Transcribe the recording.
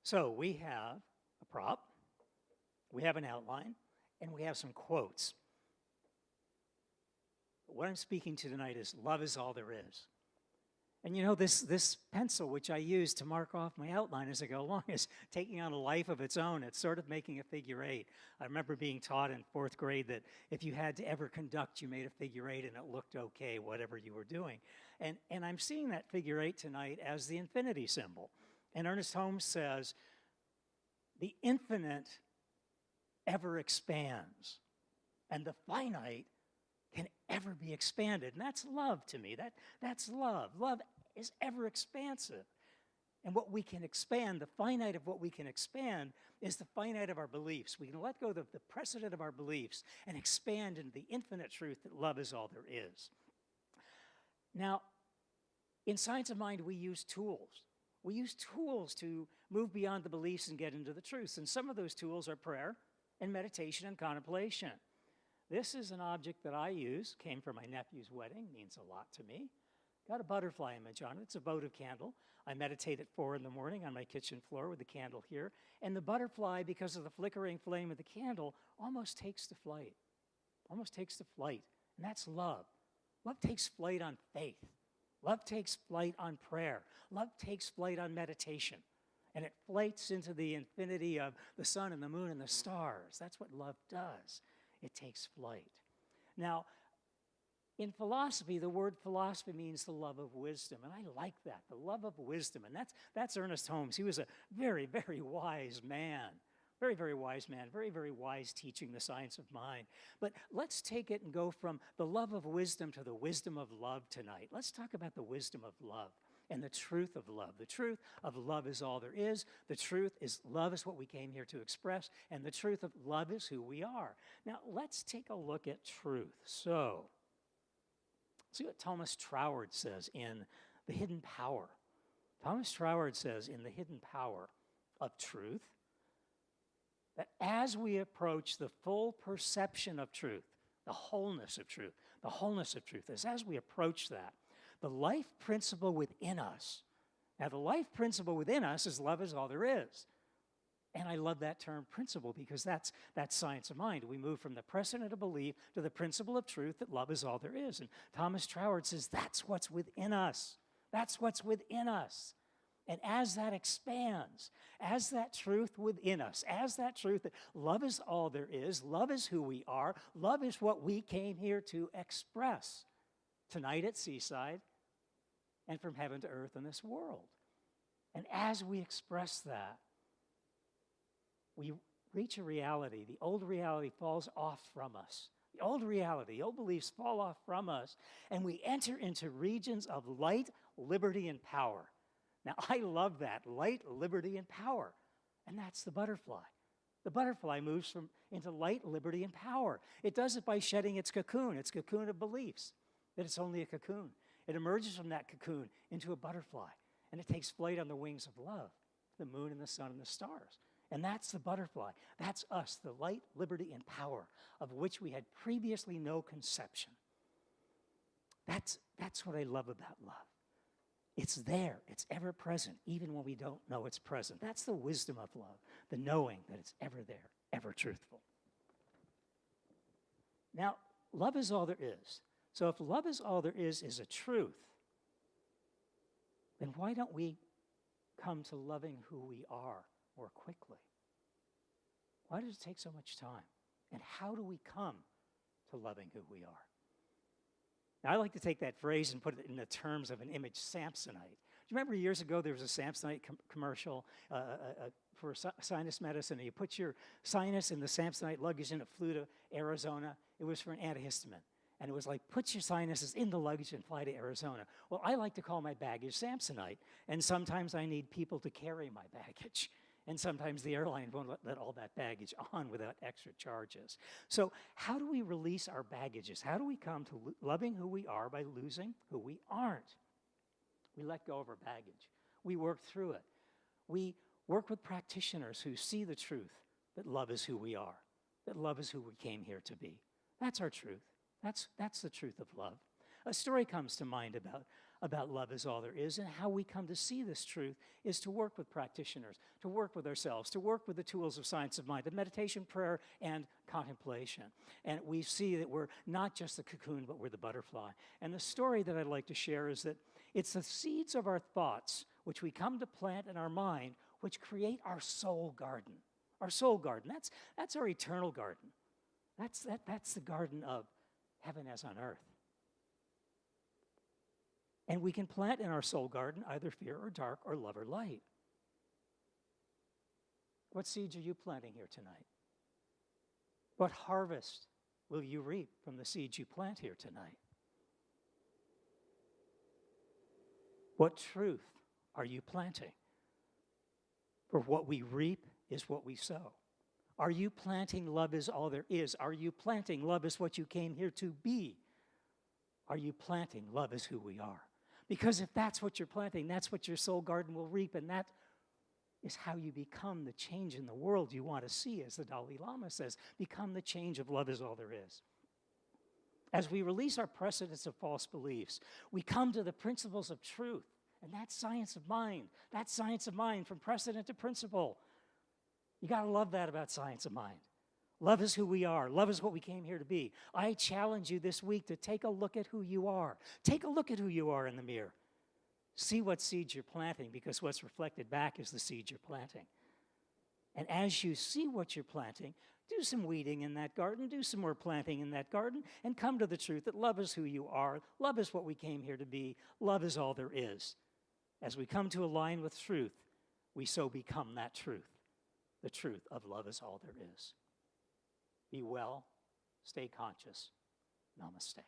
So we have a prop, we have an outline, and we have some quotes. What I'm speaking to tonight is love is all there is. And you know, this pencil, which I use to mark off my outline as I go along, is taking on a life of its own. It's sort of making a figure eight. I remember being taught in 4th grade that if you had to ever conduct, you made a figure eight and it looked okay, whatever you were doing. And I'm seeing that figure eight tonight as the infinity symbol. And Ernest Holmes says, the infinite ever expands, and the finite can ever be expanded. And that's love to me. That's love. Love is ever expansive. And what we can expand, the finite of what we can expand, is the finite of our beliefs. We can let go of the precedent of our beliefs and expand into the infinite truth that love is all there is. Now, in Science of Mind, we use tools. We use tools to move beyond the beliefs and get into the truths. And some of those tools are prayer and meditation and contemplation. This is an object that I use, came from my nephew's wedding, means a lot to me. Got a butterfly image on it. It's a votive candle. I meditate at 4 in the morning on my kitchen floor with the candle here. And the butterfly, because of the flickering flame of the candle, almost takes to flight. Almost takes to flight. And that's love. Love takes flight on faith. Love takes flight on prayer. Love takes flight on meditation. And it flights into the infinity of the sun and the moon and the stars. That's what love does. It takes flight. Now, in philosophy, the word philosophy means the love of wisdom. And I like that, the love of wisdom. And that's Ernest Holmes. He was a very, very wise man. Very, very wise man. Very, very wise teaching the science of mind. But let's take it and go from the love of wisdom to the wisdom of love tonight. Let's talk about the wisdom of love and the truth of love. The truth of love is all there is. The truth is love is what we came here to express. And the truth of love is who we are. Now, let's take a look at truth. So, see what Thomas Troward says in The Hidden Power. Thomas Troward says in The Hidden Power of Truth, that as we approach the full perception of truth, the wholeness of truth, is as we approach that, the life principle within us, now the life principle within us is love is all there is. And I love that term principle because that's science of mind. We move from the precedent of belief to the principle of truth that love is all there is. And Thomas Troward says that's what's within us. That's what's within us. And as that expands, as that truth within us, as that truth that love is all there is, love is who we are, love is what we came here to express tonight at Seaside and from heaven to earth in this world. And as we express that, we reach a reality. The old reality falls off from us. The old reality, the old beliefs fall off from us, and we enter into regions of light, liberty, and power. Now, I love that, light, liberty, and power. And that's the butterfly. The butterfly moves into light, liberty, and power. It does it by shedding its cocoon of beliefs, that it's only a cocoon. It emerges from that cocoon into a butterfly, and it takes flight on the wings of love, the moon and the sun and the stars. And that's the butterfly. That's us, the light, liberty, and power of which we had previously no conception. That's what I love about love. It's there. It's ever present, even when we don't know it's present. That's the wisdom of love, the knowing that it's ever there, ever truthful. Now, love is all there is. So if love is all there is a truth, then why don't we come to loving who we are more quickly? Why does it take so much time? And how do we come to loving who we are? Now, I like to take that phrase and put it in the terms of an image, Samsonite. Do you remember years ago there was a Samsonite commercial for sinus medicine, and you put your sinus in the Samsonite luggage and it flew to Arizona. It was for an antihistamine. And it was like, put your sinuses in the luggage and fly to Arizona. Well, I like to call my baggage Samsonite, and sometimes I need people to carry my baggage. And sometimes the airline won't let all that baggage on without extra charges. So how do we release our baggages? How do we come to loving who we are by losing who we aren't? We let go of our baggage. We work through it. We work with practitioners who see the truth that love is who we are, that love is who we came here to be. That's our truth. That's the truth of love. A story comes to mind about about love is all there is, and how we come to see this truth is to work with practitioners, to work with ourselves, to work with the tools of science of mind, the meditation, prayer, and contemplation. And we see that we're not just the cocoon, but we're the butterfly. And the story that I'd like to share is that it's the seeds of our thoughts which we come to plant in our mind which create our soul garden. Our soul garden, that's our eternal garden. That's the garden of heaven as on earth. And we can plant in our soul garden either fear or dark or love or light. What seeds are you planting here tonight? What harvest will you reap from the seeds you plant here tonight? What truth are you planting? For what we reap is what we sow. Are you planting love is all there is? Are you planting love is what you came here to be? Are you planting love is who we are? Because if that's what you're planting, that's what your soul garden will reap, and that is how you become the change in the world you want to see, as the Dalai Lama says. Become the change of love is all there is. As we release our precedents of false beliefs, we come to the principles of truth, and that's science of mind. That's science of mind from precedent to principle. You got to love that about science of mind. Love is who we are. Love is what we came here to be. I challenge you this week to take a look at who you are. Take a look at who you are in the mirror. See what seeds you're planting, because what's reflected back is the seeds you're planting. And as you see what you're planting, do some weeding in that garden, do some more planting in that garden, and come to the truth that love is who you are. Love is what we came here to be. Love is all there is. As we come to align with truth, we so become that truth. The truth of love is all there is. Be well, stay conscious. Namaste.